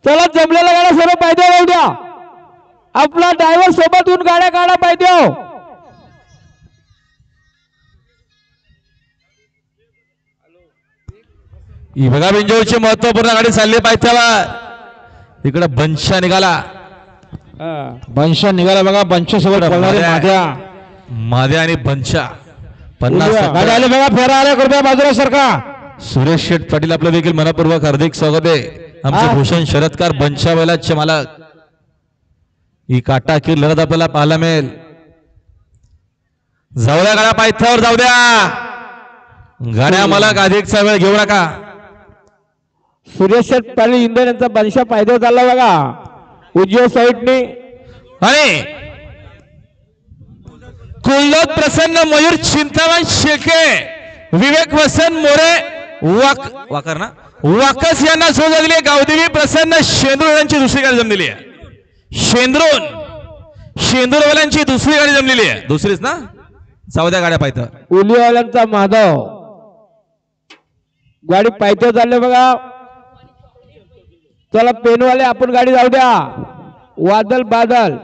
चला जमलेल्या गाड्या सर्व पायदे राहू द्या. आपला ड्रायव्हर सोबत येऊन गाड्या काढा पायदे. ही बघा बिंजोरची महत्वपूर्ण गाडी चालली पायथ्यावर. इकडे बंशा निघाला. बंशा निघाला बघा. बंशा सोबत माद्या आणि बंशा 50 गाडी आले बघा. फेरा आला कृपया बाजूला सरका. सुरेश शेठ पाटील आपलं देखील मनपूर्वक हार्दिक स्वागत आहे. आमचे भूषण शरदकार बंशा बैलाचे मालक. ही काटाकीर लढत आपल्याला पाहायला मिळेल. जाऊ द्या गाड्या पायथ्यावर जाऊ द्या. गाड्या मालक अधिकचा वेळ घेऊ नका. सुरेश शेठ पाटील इंधन यांचा बंशा पायदे चालला बघा उजव्या साईडने. आणि कुलदोत प्रसन्न मयूर चिंतामण शेळके विवेक वसंत मोरे वाकर ना वाकस यांना सोड दिली. गावदेवी प्रसन्न शेंद्रूर यांची दुसरी गाडी जमलेली आहे. शेंदूरवाल्यांची दुसरी गाडी जमलेली आहे. दुसरीच ना. चौद्या गाड्या पायथ्या. उलीवाल्यांचा माधव गाडी पायथ्यावर चालले बघा. चला पेनवाले आपण गाडी जाऊ द्या. वादल बादल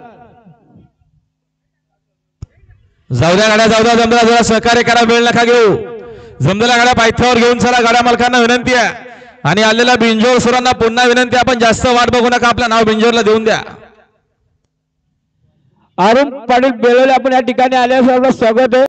जाऊ द्या गाड्या जाऊ द्या. जमला जरा सहकार्य करा. वेळ नका घेऊ. जमलेल्या गाड्या पायथ्यावर घेऊन चला. गाड्या मालकांना विनंती आहे आणि आलेल्या बिंजोर सुरांना पुन्हा विनंती. आपण जास्त वाट बघू नका. आपलं नाव बिंजोरला देऊन द्या. अरुण पाटील बेलोले आपण या ठिकाणी आल्यास स्वागत आहे.